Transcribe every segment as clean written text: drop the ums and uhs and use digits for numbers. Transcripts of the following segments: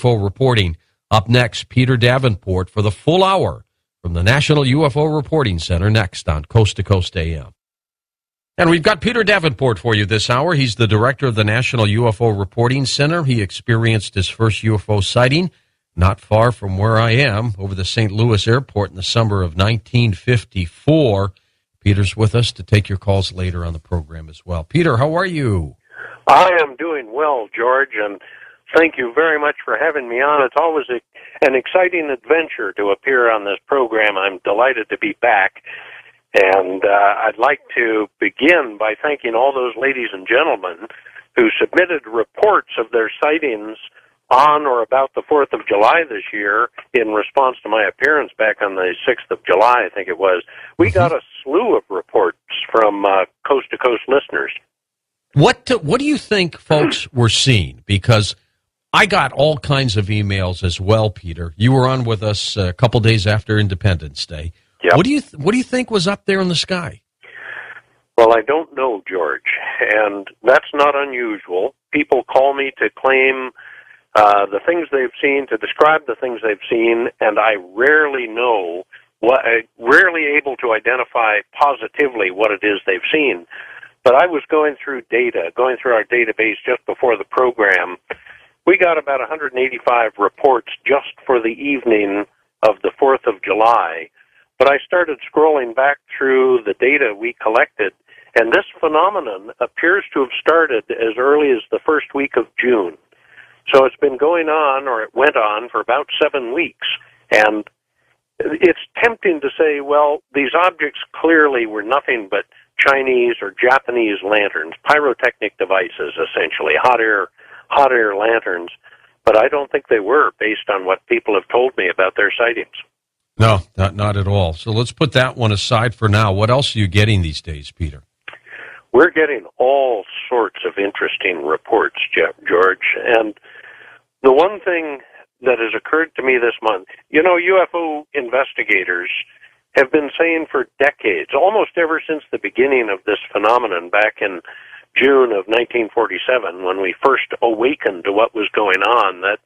UFO Reporting. Up next, Peter Davenport for the full hour from the National UFO Reporting Center, next on Coast to Coast AM. And we've got Peter Davenport for you this hour. He's the director of the National UFO Reporting Center. He experienced his first UFO sighting not far from where I am, over the St. Louis airport in the summer of 1954. Peter's with us to take your calls later on the program as well. Peter, how are you? I am doing well, George, and thank you very much for having me on. It's always an exciting adventure to appear on this program. I'm delighted to be back, and I'd like to begin by thanking all those ladies and gentlemen who submitted reports of their sightings on or about the 4th of July this year in response to my appearance back on the 6th of July, I think it was. We got a slew of reports from coast-to-coast listeners. What do you think folks were seeing? Because I got all kinds of emails as well, Peter. You were on with us a couple days after Independence Day. Yep. What do you think was up there in the sky? Well, I don't know, George, and that's not unusual. People call me to claim the things they've seen, to describe the things they've seen, and I rarely able to identify positively what it is they've seen. But I was going through our database just before the program. We got about 185 reports just for the evening of the 4th of July. But I started scrolling back through the data we collected, and this phenomenon appears to have started as early as the first week of June. So it's been going on, or it went on, for about 7 weeks. And it's tempting to say, well, these objects clearly were nothing but Chinese or Japanese lanterns, pyrotechnic devices, essentially, hot air lanterns. But I don't think they were, based on what people have told me about their sightings. No, not at all. So let's put that one aside for now. What else are you getting these days, Peter? We're getting all sorts of interesting reports, George. And the one thing that has occurred to me this month, UFO investigators have been saying for decades, almost ever since the beginning of this phenomenon back in June of 1947, when we first awakened to what was going on, that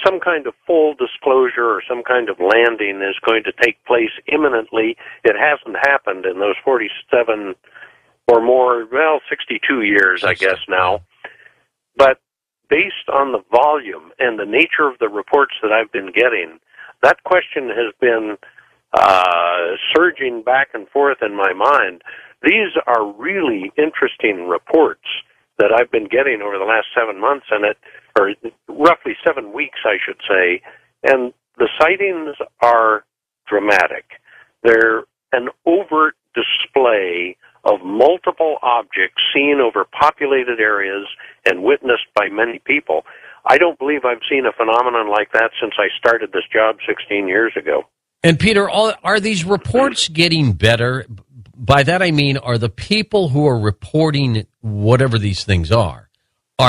some kind of full disclosure or some kind of landing is going to take place imminently. It hasn't happened in those 47 or more, 62 years, I guess now. But based on the volume and the nature of the reports that I've been getting, that question has been surging back and forth in my mind. These are really interesting reports that I've been getting over the last 7 months, or roughly 7 weeks, I should say, and the sightings are dramatic. They're an overt display of multiple objects seen over populated areas and witnessed by many people. I don't believe I've seen a phenomenon like that since I started this job 16 years ago. And Peter, are these reports getting better? By that I mean, are the people who are reporting whatever these things are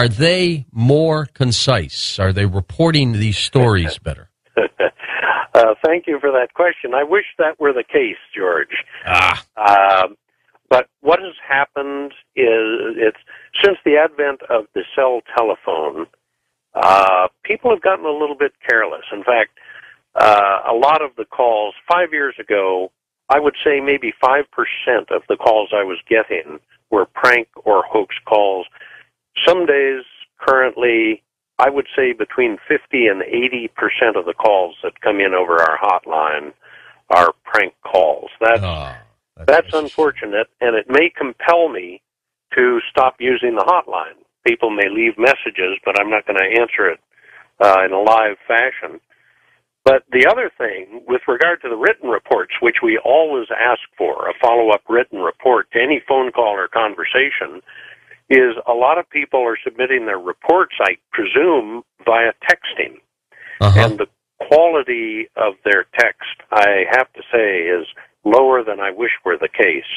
they more concise? Are they reporting these stories better? Thank you for that question. I wish that were the case, George. But what has happened is, since the advent of the cell telephone, people have gotten a little bit careless. In fact, a lot of the calls, 5 years ago, I would say maybe 5% of the calls I was getting were prank or hoax calls. Some days, currently, I would say between 50 and 80% of the calls that come in over our hotline are prank calls. That's unfortunate, and it may compel me to stop using the hotline. People may leave messages, but I'm not going to answer it in a live fashion. But the other thing, with regard to the written reports, which we always ask for, a follow-up written report to any phone call or conversation, is a lot of people are submitting their reports, I presume, via texting. And the quality of their text, I have to say, is lower than I wish were the case.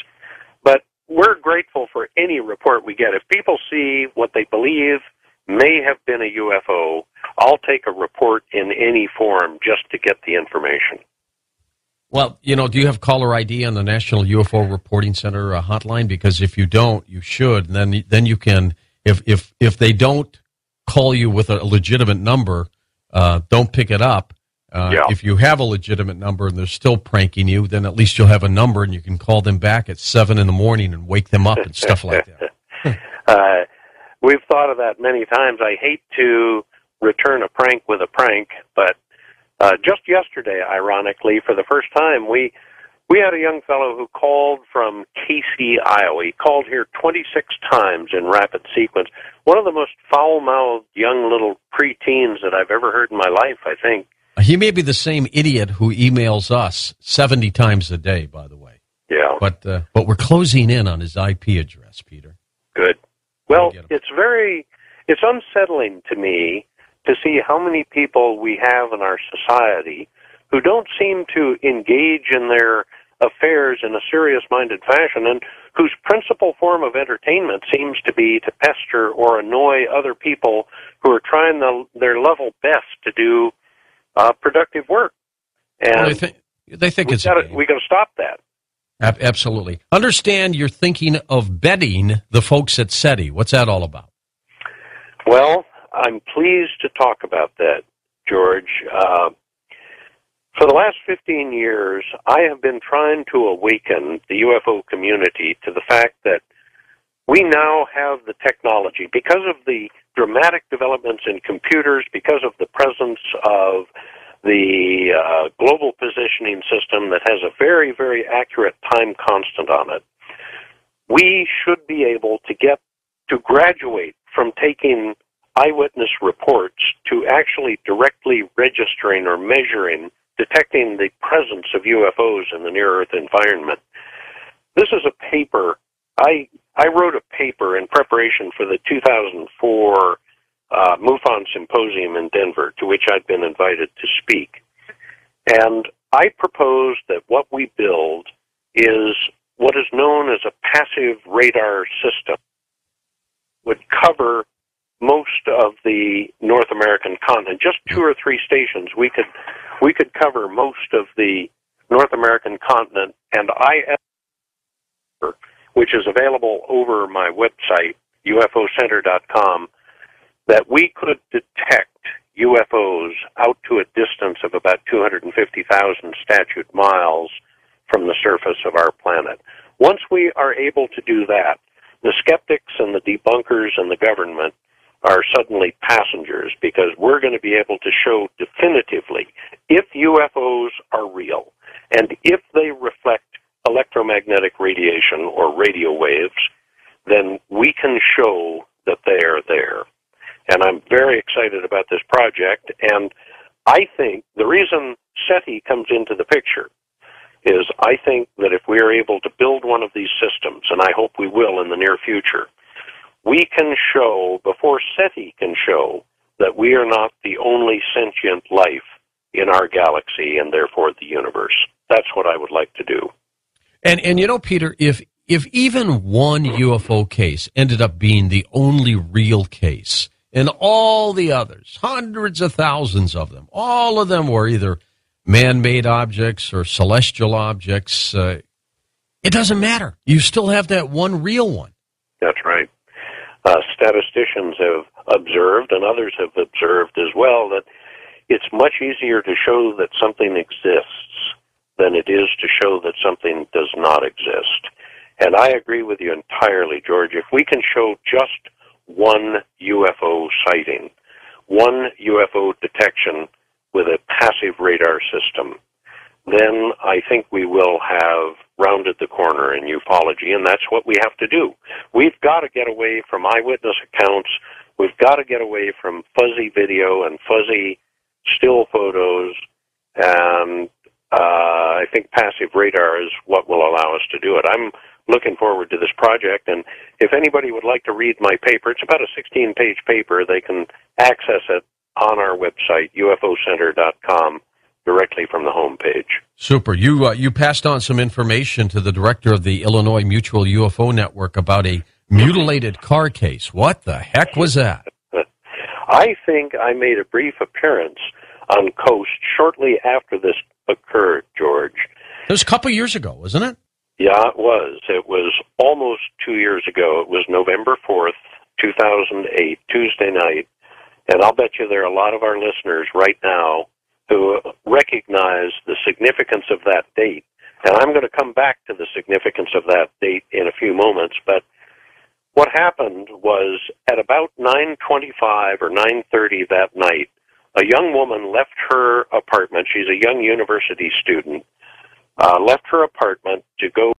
But we're grateful for any report we get. If people see what they believe may have been a UFO, I'll take a report in any form just to get the information. Well, do you have caller ID on the National UFO Reporting Center hotline? Because if you don't, you should. And then you can, if they don't call you with a legitimate number, don't pick it up. If you have a legitimate number and they're still pranking you, then at least you'll have a number and you can call them back at 7 in the morning and wake them up and stuff like that. We've thought of that many times. I hate to return a prank with a prank, but just yesterday, ironically, for the first time, we had a young fellow who called from Casey, Iowa. He called here 26 times in rapid sequence. One of the most foul-mouthed young little preteens that I've ever heard in my life, I think. He may be the same idiot who emails us 70 times a day, by the way. Yeah. But we're closing in on his IP address, Peter. Good. Well, it's unsettling to me to see how many people we have in our society who don't seem to engage in their affairs in a serious-minded fashion and whose principal form of entertainment seems to be to pester or annoy other people who are trying their level best to do productive work. And well, they think we got to stop that. Absolutely. Understand you're thinking of betting the folks at SETI. What's that all about? Well, I'm pleased to talk about that, George. For the last 15 years, I have been trying to awaken the UFO community to the fact that we now have the technology, because of the dramatic developments in computers, because of the presence of the global positioning system that has a very, very accurate time constant on it. We should be able to graduate from taking eyewitness reports to actually directly registering or measuring, detecting the presence of UFOs in the near-Earth environment. This is a paper. I wrote a paper in preparation for the 2004 MUFON Symposium in Denver, to which I'd been invited to speak. And I proposed that what we build is what is known as a passive radar system, would cover most of the North American continent. Just 2 or 3 stations, we could cover most of the North American continent, and which is available over my website, UFOcenter.com, that we could detect UFOs out to a distance of about 250,000 statute miles from the surface of our planet. Once we are able to do that, the skeptics and the debunkers and the government are suddenly passengers, because we're going to be able to show definitively if UFOs are real and if they reflect electromagnetic radiation or radio waves, then we can show that they are there. And I'm very excited about this project, and I think the reason SETI comes into the picture is I think that if we are able to build one of these systems, and I hope we will in the near future, we can show, before SETI can show, that we are not the only sentient life in our galaxy and therefore the universe. That's what I would like to do. And you know, Peter, if even one UFO case ended up being the only real case, and all the others, hundreds of thousands of them, all of them were either man-made objects or celestial objects, it doesn't matter. You still have that one real one. That's right. Statisticians have observed, and others have observed as well, that it's much easier to show that something exists than it is to show that something does not exist. And I agree with you entirely, George. If we can show just one UFO sighting, one UFO detection with a passive radar system, then I think we will have rounded the corner in ufology, and that's what we have to do. We've got to get away from eyewitness accounts. We've got to get away from fuzzy video and fuzzy still photos, and I think passive radar is what will allow us to do it. I'm looking forward to this project, and if anybody would like to read my paper, it's about a 16-page paper. They can access it on our website, UFOcenter.com, directly from the homepage. Super. You passed on some information to the director of the Illinois Mutual UFO Network about a mutilated car case. What the heck was that? I think I made a brief appearance on Coast shortly after this occurred, George. It was a couple years ago, wasn't it? Yeah, it was. It was almost 2 years ago. It was November 4th, 2008, Tuesday night. And I'll bet you there are a lot of our listeners right now who recognize the significance of that date. And I'm going to come back to the significance of that date in a few moments. But what happened was at about 9:25 or 9:30 that night, a young woman left her apartment. She's a young university student, left her apartment to go